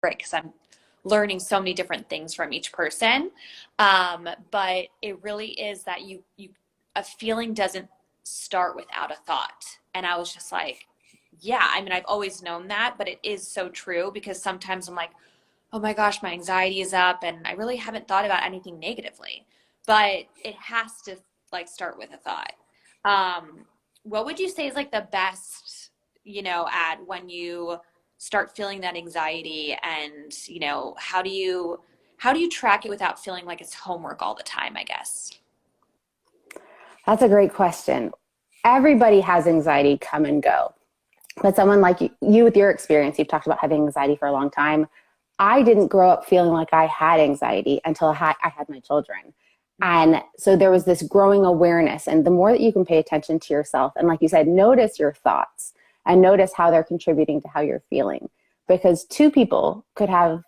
great because I'm learning so many different things from each person. But it really is that a feeling doesn't start without a thought. And I was just like, yeah, I mean, I've always known that, but it is so true because sometimes I'm like, oh my gosh, my anxiety is up and I really haven't thought about anything negatively. But it has to like start with a thought. What would you say is like the best, ad when you start feeling that anxiety and, how do you track it without feeling like it's homework all the time, I guess? That's a great question. Everybody has anxiety come and go. But someone like you with your experience, you've talked about having anxiety for a long time. I didn't grow up feeling like I had anxiety until I had my children. And so there was this growing awareness. And the more that you can pay attention to yourself, and like you said, notice your thoughts and notice how they're contributing to how you're feeling. Because two people could have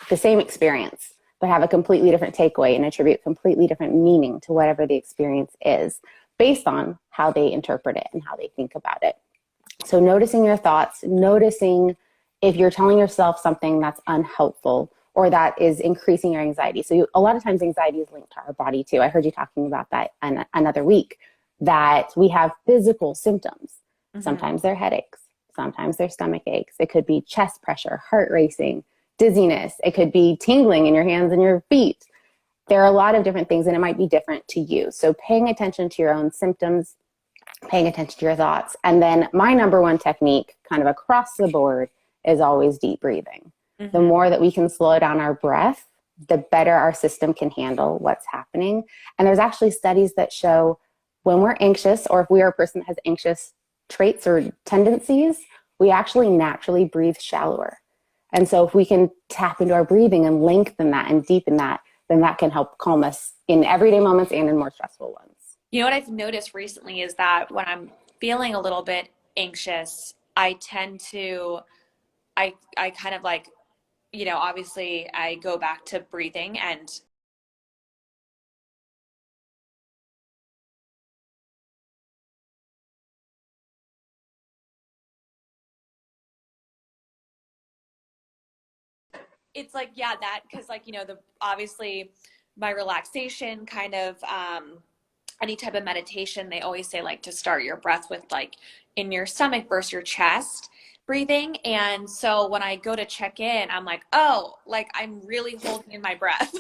the same experience, but have a completely different takeaway and attribute completely different meaning to whatever the experience is based on how they interpret it and how they think about it. So noticing your thoughts, noticing if you're telling yourself something that's unhelpful or that is increasing your anxiety. So a lot of times anxiety is linked to our body too. I heard you talking about that another week, that we have physical symptoms. Mm-hmm. Sometimes they're headaches. Sometimes they're stomach aches. It could be chest pressure, heart racing, dizziness. It could be tingling in your hands and your feet. There are a lot of different things and it might be different to you. So paying attention to your own symptoms, paying attention to your thoughts. And then my number one technique kind of across the board is always deep breathing. The Mm-hmm. more that we can slow down our breath, the better our system can handle what's happening. And there's actually studies that show when we're anxious, or if we are a person that has anxious traits or tendencies, we actually naturally breathe shallower. And so if we can tap into our breathing and lengthen that and deepen that, then that can help calm us in everyday moments and in more stressful ones. You know what I've noticed recently is that when I'm feeling a little bit anxious, I tend to, I kind of like, obviously I go back to breathing and it's like, yeah, that, because like, the obviously my relaxation kind of, any type of meditation, they always say like to start your breath with like in your stomach versus your chest breathing. And so when I go to check in, I'm like, oh, like I'm really holding in my breath.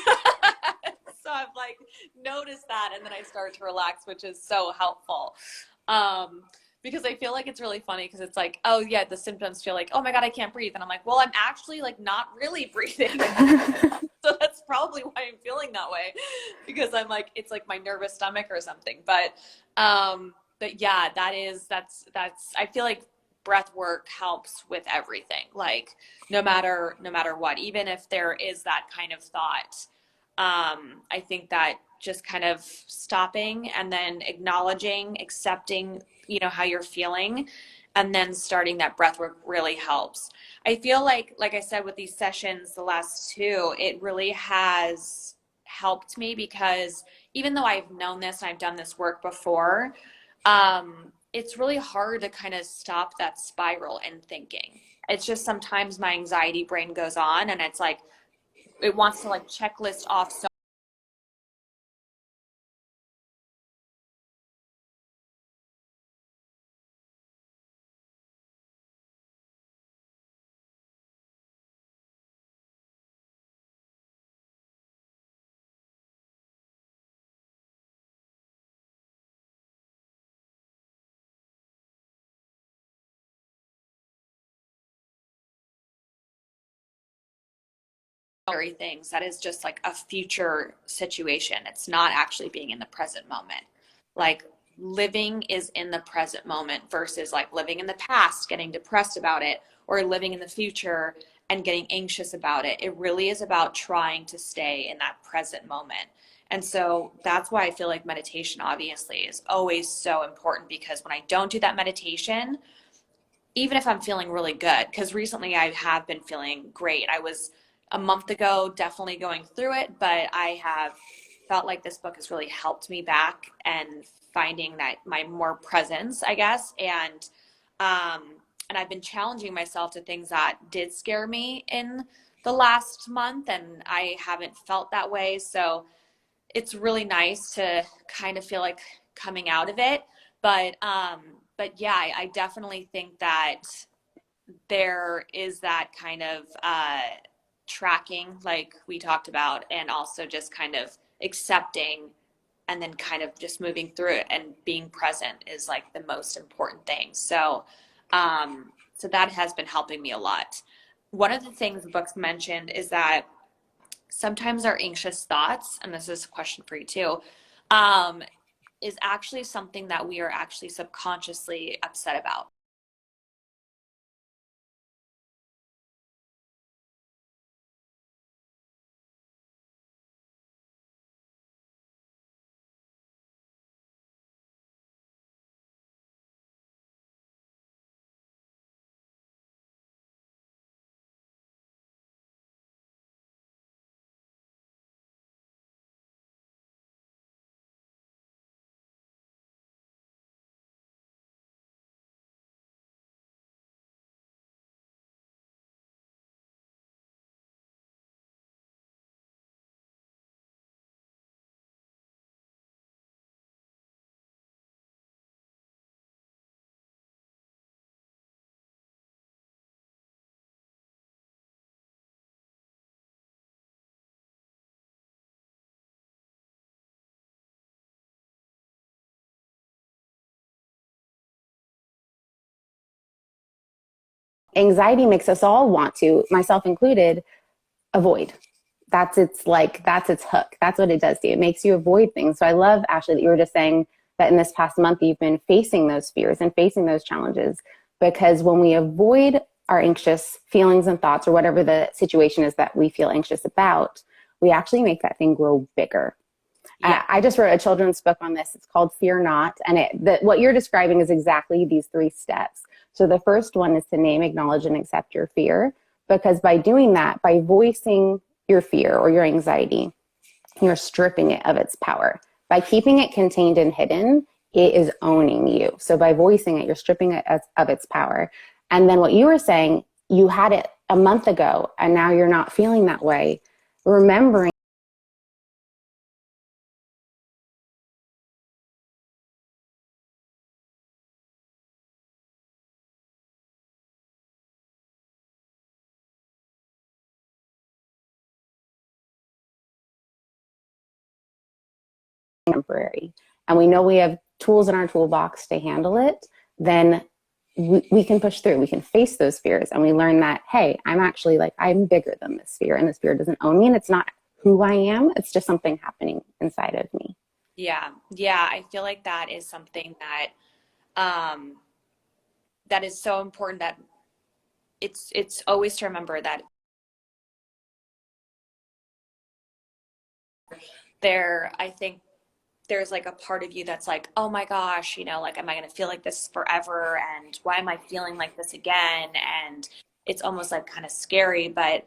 So I've like noticed that and then I start to relax, which is so helpful. Um, because I feel like it's really funny because it's like, oh yeah, the symptoms feel like, oh my God, I can't breathe. And I'm like, well, I'm actually like not really breathing. So that's probably why I'm feeling that way because I'm like, it's like my nervous stomach or something. But yeah, that's, I feel like breath work helps with everything. Like no matter what, even if there is that kind of thought, I think that just kind of stopping and then acknowledging, accepting, how you're feeling, and then starting that breath work really helps. I feel like I said, with these sessions, the last two, it really has helped me because even though I've known this and I've done this work before, it's really hard to kind of stop that spiral in thinking. It's just sometimes my anxiety brain goes on and it's like, it wants to like checklist off so many things that is just like a future situation. It's not actually being in the present moment. Like living is in the present moment versus like living in the past, getting depressed about it, or living in the future and getting anxious about it. It really is about trying to stay in that present moment. And so that's why I feel like meditation obviously is always so important because when I don't do that meditation, even if I'm feeling really good, because recently I have been feeling great. I was a month ago definitely going through it, but I have felt like this book has really helped me back and finding that my more presence, I guess. Um, and I've been challenging myself to things that did scare me in the last month, and I haven't felt that way. So it's really nice to kind of feel like coming out of it. But yeah, I definitely think that there is that kind of tracking, like we talked about, and also just kind of accepting and then kind of just moving through it and being present is like the most important thing. So that has been helping me a lot. One of the things the book's mentioned is that sometimes our anxious thoughts, and this is a question for you too, um, is actually something that we are actually subconsciously upset about. Anxiety makes us all want to, myself included, avoid. That's its hook. That's what it does to you. It makes you avoid things. So I love, Ashley, that you were just saying that in this past month you've been facing those fears and facing those challenges, because when we avoid our anxious feelings and thoughts, or whatever the situation is that we feel anxious about, we actually make that thing grow bigger. Yeah. I just wrote a children's book on this. It's called Fear Not. And what you're describing is exactly these 3 steps. So the first one is to name, acknowledge, and accept your fear. Because by doing that, by voicing your fear or your anxiety, you're stripping it of its power. By keeping it contained and hidden, it is owning you. So by voicing it, you're stripping it of its power. And then what you were saying, you had it a month ago and now you're not feeling that way. Remembering temporary, and we know we have tools in our toolbox to handle it, then we can push through. We can face those fears, and we learn that, hey, I'm bigger than this fear, and this fear doesn't own me, and it's not who I am. It's just something happening inside of me. Yeah. Yeah. I feel like that is something um, that is so important, that it's always to remember that I think there's like a part of you that's like, oh my gosh, like, am I going to feel like this forever? And why am I feeling like this again? And it's almost like kind of scary, but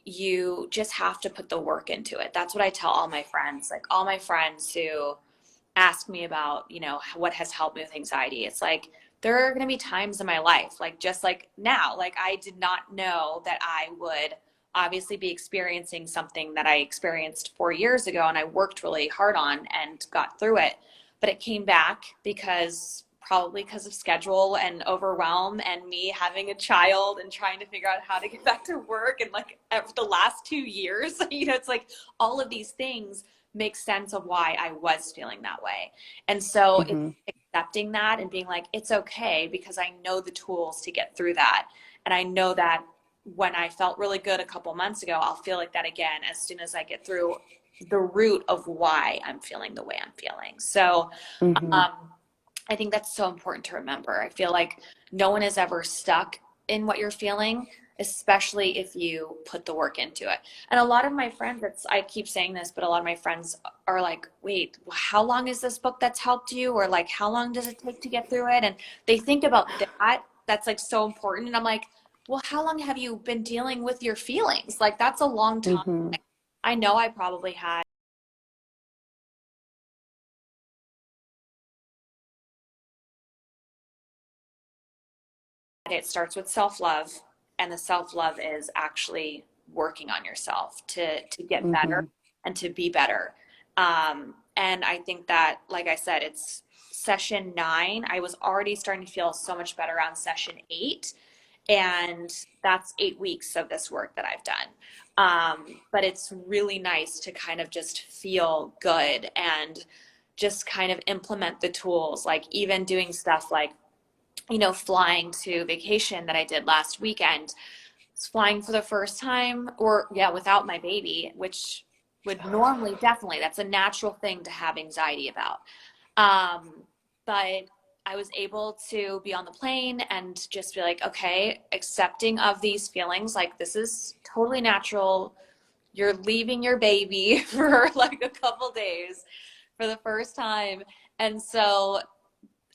you just have to put the work into it. That's what I tell all my friends, like all my friends who ask me about, what has helped me with anxiety. It's like, there are going to be times in my life, like just like now, like I did not know that I would obviously be experiencing something that I experienced 4 years ago and I worked really hard on and got through it. But it came back probably because of schedule and overwhelm and me having a child and trying to figure out how to get back to work. And like the last 2 years, it's like all of these things make sense of why I was feeling that way. And so it's Mm-hmm. accepting that and being like, it's okay, because I know the tools to get through that. And I know that when I felt really good a couple months ago, I'll feel like that again as soon as I get through the root of why I'm feeling the way I'm feeling. So, Mm-hmm. um, I think that's so important to remember. I feel like no one is ever stuck in what you're feeling, especially if you put the work into it. And a lot of my friends, I keep saying this, but a lot of my friends are like, wait, how long is this book that's helped you? Or like, how long does it take to get through it? And they think about that. That's like so important. And I'm like, well, how long have you been dealing with your feelings? Like, that's a long time. Mm-hmm. I know I probably had. It starts with self love, and the self love is actually working on yourself to get better Mm-hmm. and to be better. And I think that, like I said, it's session 9. I was already starting to feel so much better on session 8. And that's 8 weeks of this work that I've done. But it's really nice to kind of just feel good and just kind of implement the tools, like even doing stuff like, flying to vacation that I did last weekend. Flying for the first time, or yeah, without my baby, which would normally, definitely, that's a natural thing to have anxiety about. But I was able to be on the plane and just be like, okay, accepting of these feelings, like this is totally natural. You're leaving your baby for like a couple days for the first time. And so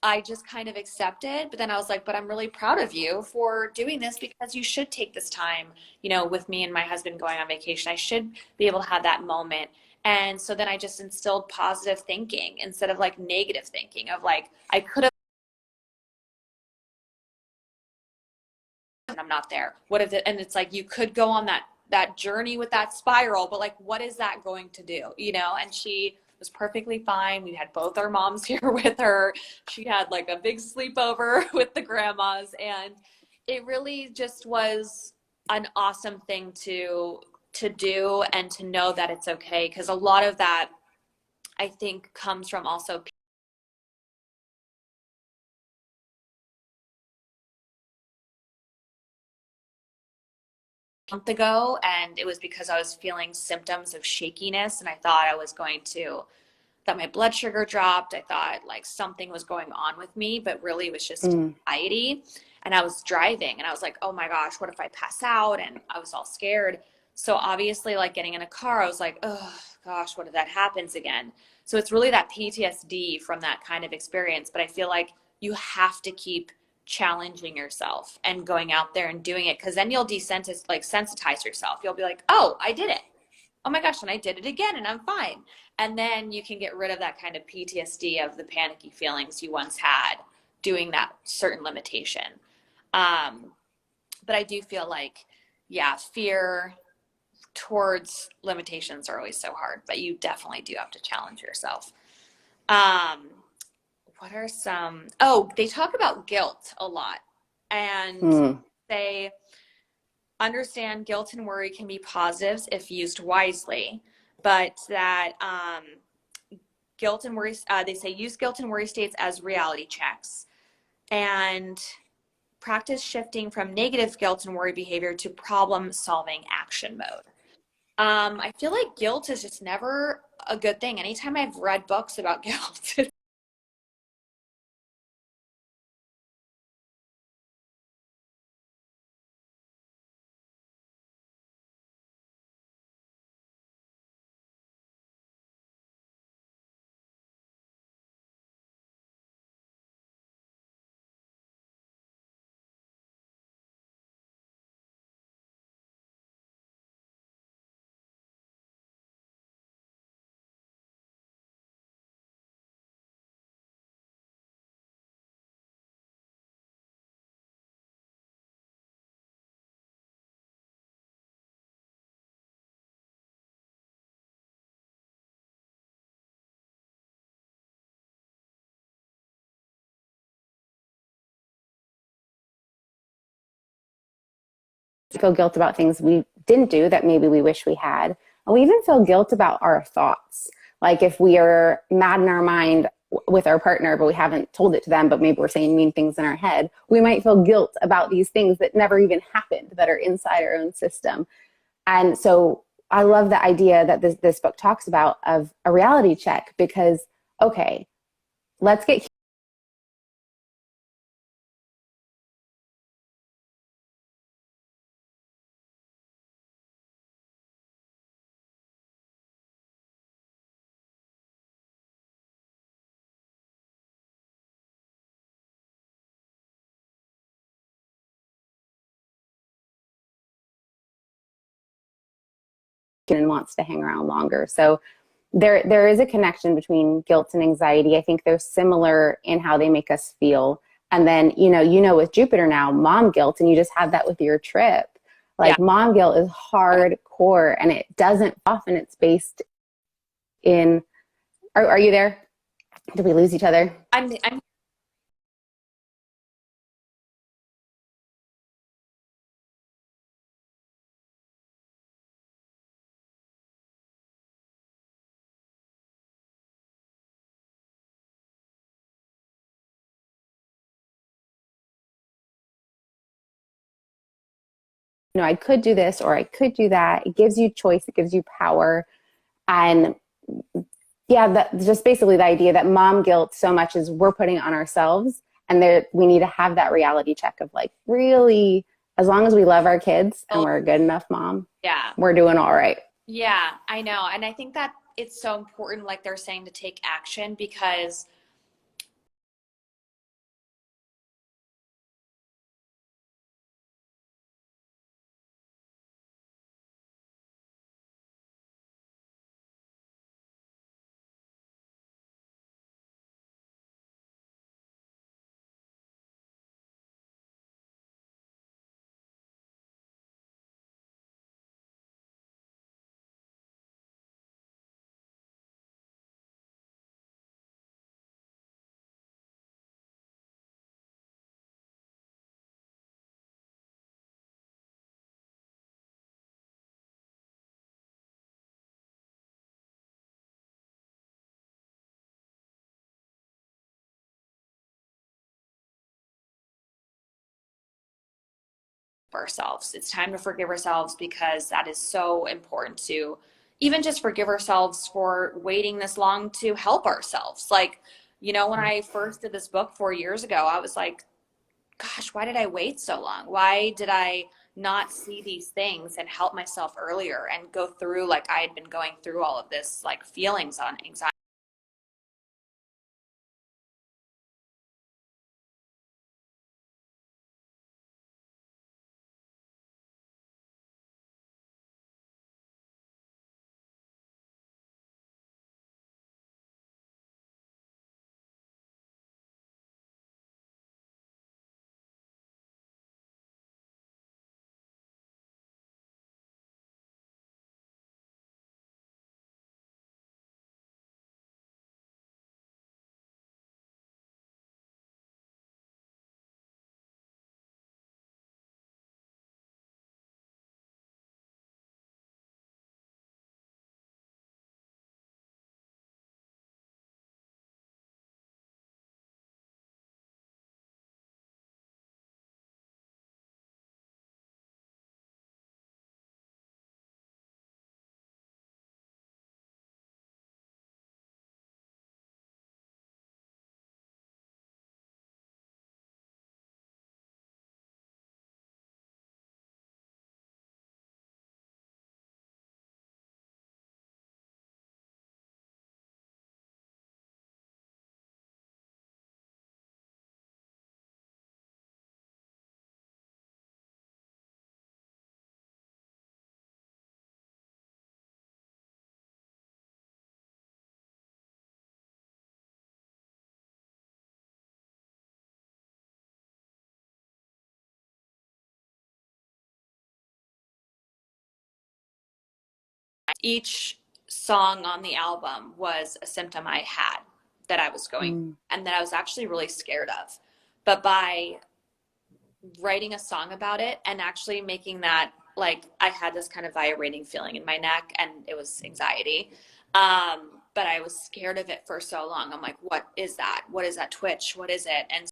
I just kind of accepted, but then I was like, but I'm really proud of you for doing this because you should take this time, with me and my husband going on vacation. I should be able to have that moment. And so then I just instilled positive thinking instead of like negative thinking of like, I could have, and I'm not there. What if it, and it's like, you could go on that journey with that spiral, but like, what is that going to do? And she was perfectly fine. We had both our moms here with her. She had like a big sleepover with the grandmas, and it really just was an awesome thing to do and to know that it's okay, because a lot of that I think comes from also a month ago, and it was because I was feeling symptoms of shakiness, and I thought I was going to that my blood sugar dropped. I thought like something was going on with me, but really it was just Mm. anxiety. And I was driving and I was like, oh my gosh, what if I pass out? And I was all scared. So obviously, like getting in a car, I was like, oh gosh, what if that happens again? So it's really that PTSD from that kind of experience. But I feel like you have to keep challenging yourself and going out there and doing it, because then you'll sensitize yourself. You'll be like, oh, I did it. Oh my gosh, and I did it again and I'm fine. And then you can get rid of that kind of PTSD of the panicky feelings you once had doing that certain limitation. Um, but I do feel like, yeah, fear towards limitations are always so hard, but you definitely do have to challenge yourself. Um, what are they talk about guilt a lot, and Mm. they understand guilt and worry can be positives if used wisely, but that guilt and worry, they say use guilt and worry states as reality checks and practice shifting from negative guilt and worry behavior to problem solving action mode. I feel like guilt is just never a good thing. Anytime I've read books about guilt, Feel guilt about things we didn't do that maybe we wish we had. And we even feel guilt about our thoughts. Like if we are mad in our mind with our partner, but we haven't told it to them, but maybe we're saying mean things in our head, we might feel guilt about these things that never even happened, that are inside our own system. And so I love the idea that this book talks about of a reality check, because, okay, let's get and wants to hang around longer. So there is a connection between guilt and anxiety. I think they're similar in how they make us feel. And then, with Jupiter now, mom guilt, and you just had that with your trip. Yeah. Like mom guilt is hardcore and it doesn't often it's based in, are you there? Did we lose each other? I'm I could do this or I could do that. It gives you choice, it gives you power. And yeah, that just basically the idea that mom guilt so much is we're putting it on ourselves. And there we need to have that reality check of like, really, as long as we love our kids and we're a good enough mom, yeah. we're doing all right. Yeah, I know. And I think that it's so important, like they're saying, to take action because ourselves. It's time to forgive ourselves because that is so important to even just forgive ourselves for waiting this long to help ourselves. Like, when I first did this book 4 years ago, I was like, gosh, why did I wait so long? Why did I not see these things and help myself earlier and go through like I had been going through all of this like feelings on anxiety? Each song on the album was a symptom I had that I was going and that I was actually really scared of. But by writing a song about it and actually making that, like, I had this kind of vibrating feeling in my neck and it was anxiety. But I was scared of it for so long. I'm like, what is that? What is that twitch? What is it? And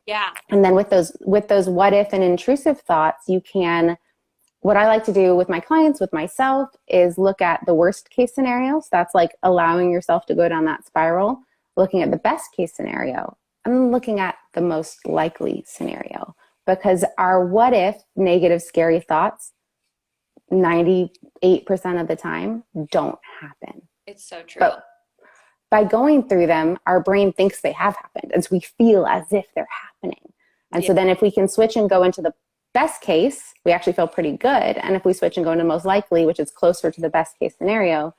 Yeah. And then with those what if and intrusive thoughts, you can, what I like to do with my clients, with myself, is look at the worst case scenarios. That's like allowing yourself to go down that spiral, looking at the best case scenario, and looking at the most likely scenario. Because our what if negative, scary thoughts, 98% of the time, don't happen. It's so true. But by going through them, our brain thinks they have happened. And so we feel as if they're happening. And so then if we can switch and go into the best case, we actually feel pretty good. And if we switch and go into most likely, which is closer to the best case scenario,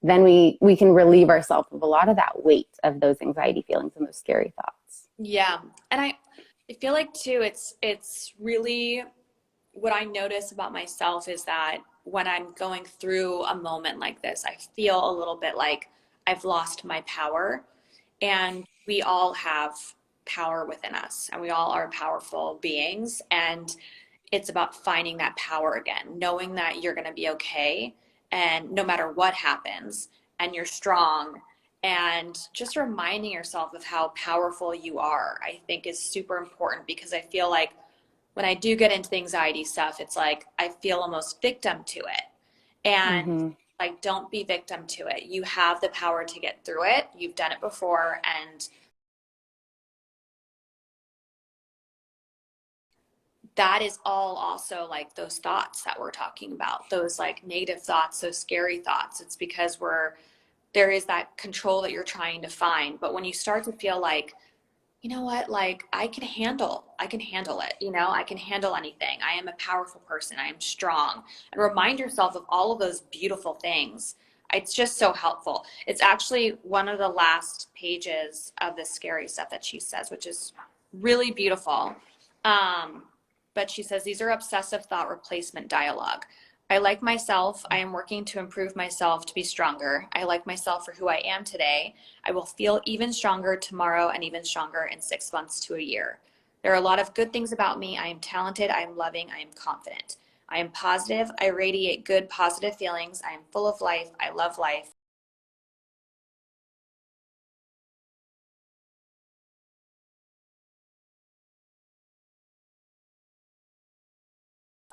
then we can relieve ourselves of a lot of that weight of those anxiety feelings and those scary thoughts. Yeah. And I feel like too, it's really what I notice about myself is that when I'm going through a moment like this, I feel a little bit like I've lost my power. And we all have power within us, and we all are powerful beings. And it's about finding that power again, knowing that you're going to be okay. And no matter what happens, and you're strong, and just reminding yourself of how powerful you are, I think is super important, because I feel like when I do get into the anxiety stuff, it's like I feel almost victim to it. And like, don't be victim to it. You have the power to get through it. You've done it before. And that is all also like those thoughts that we're talking about, those like negative thoughts, those scary thoughts. It's because there is that control that you're trying to find. But when you start to feel like, you know what, like I can handle it, I can handle anything. I am a powerful person. I am strong. And remind yourself of all of those beautiful things. It's just so helpful. It's actually one of the last pages of the scary stuff that she says, which is really beautiful. But she says, these are obsessive thought replacement dialogue. I like myself. I am working to improve myself to be stronger. I like myself for who I am today. I will feel even stronger tomorrow and even stronger in 6 months to a year. There are a lot of good things about me. I am talented. I am loving. I am confident. I am positive. I radiate good, positive feelings. I am full of life. I love life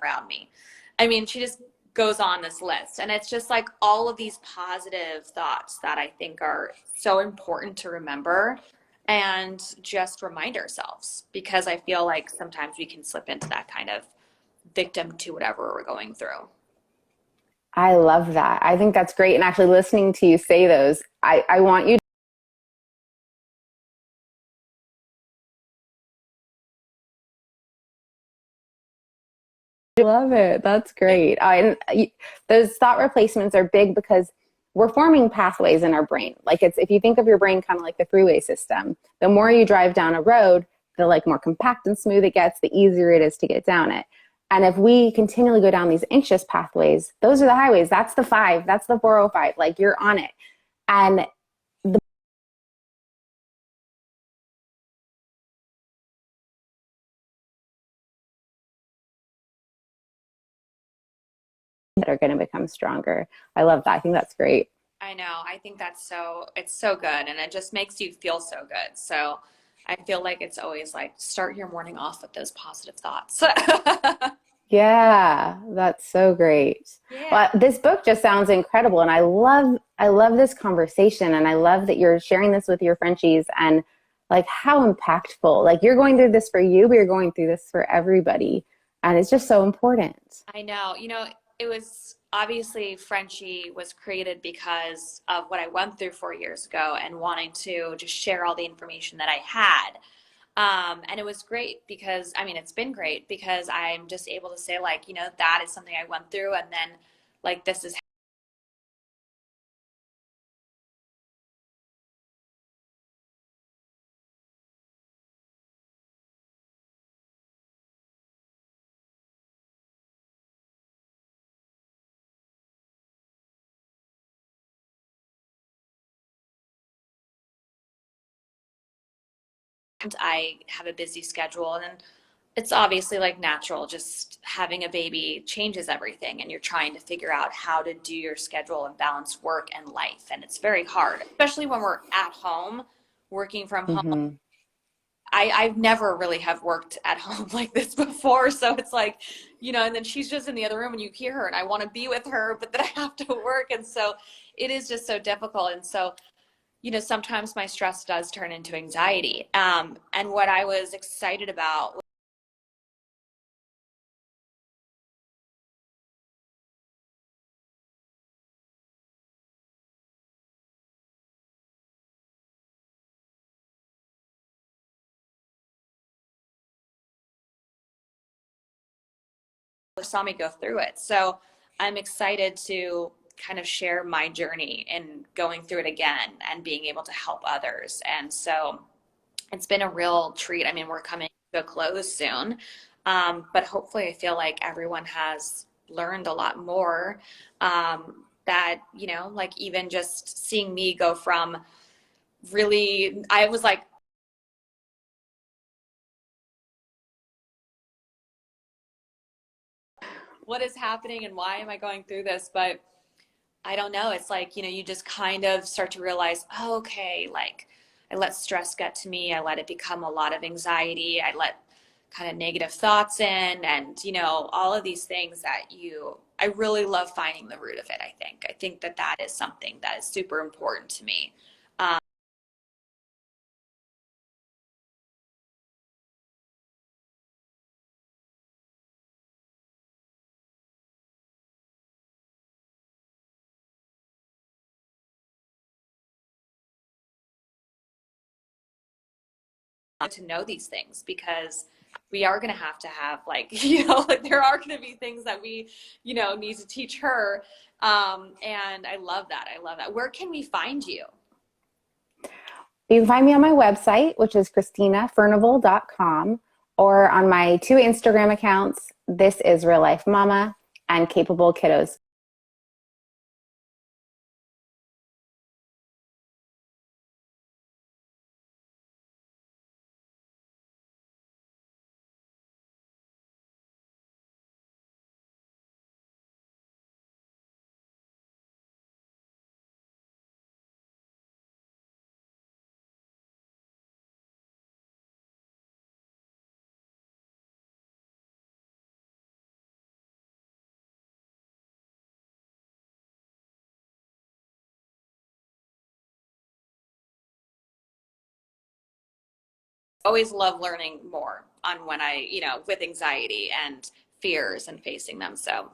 around me. I mean, she just goes on this list, and it's just like all of these positive thoughts that I think are so important to remember and just remind ourselves, because I feel like sometimes we can slip into that kind of victim to whatever we're going through. I love that. I think that's great. And actually listening to you say those, I want you to love it. That's great. Those thought replacements are big because we're forming pathways in our brain. Like it's, if you think of your brain kind of like the freeway system, the more you drive down a road, the like more compact and smooth it gets, the easier it is to get down it. And if we continually go down these anxious pathways, those are the highways. That's the 5, that's the 405, like you're on it. And that are going to become stronger. I love that. I think that's great. I know. I think it's so good, and it just makes you feel so good. So I feel like it's always like start your morning off with those positive thoughts. Yeah, that's so great. Yeah. Well, this book just sounds incredible, and I love this conversation, and I love that you're sharing this with your Frenchies, and like how impactful. Like you're going through this for you, but you're going through this for everybody, and it's just so important. I know. It was obviously Frenchie was created because of what I went through 4 years ago and wanting to just share all the information that I had. And it was great because, I mean, it's been great because I'm just able to say, like, that is something I went through. And then, like, this is I have a busy schedule, and it's obviously like natural. Just having a baby changes everything, and you're trying to figure out how to do your schedule and balance work and life. And it's very hard, especially when we're at home working from home. Mm-hmm. I've never really have worked at home like this before. So it's like, and then she's just in the other room and you hear her and I want to be with her, but then I have to work. And so it is just so difficult. And so, sometimes my stress does turn into anxiety. And what I was excited about saw me go through it. So I'm excited to kind of share my journey in going through it again and being able to help others. And so it's been a real treat. I mean, we're coming to a close soon, but hopefully, I feel like everyone has learned a lot more. That, like even just seeing me go from really, I was like, what is happening and why am I going through this? But I don't know. It's like, you just kind of start to realize, oh, okay, like I let stress get to me. I let it become a lot of anxiety. I let kind of negative thoughts in and, all of these things that I really love finding the root of it, I think. I think that that is something that is super important to me. To know these things because we are going to have like like there are going to be things that we need to teach her, and I love that. Where can we find you? You can find me on my website, which is ChristinaFurnival.com, or on my 2 Instagram accounts. This is Real Life Mama and Capable Kiddos. Always love learning more on when with anxiety and fears and facing them. So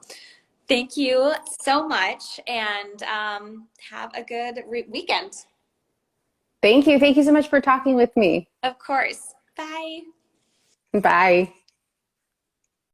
thank you so much, and have a good weekend. Thank you. Thank you so much for talking with me. Of course. Bye. Bye.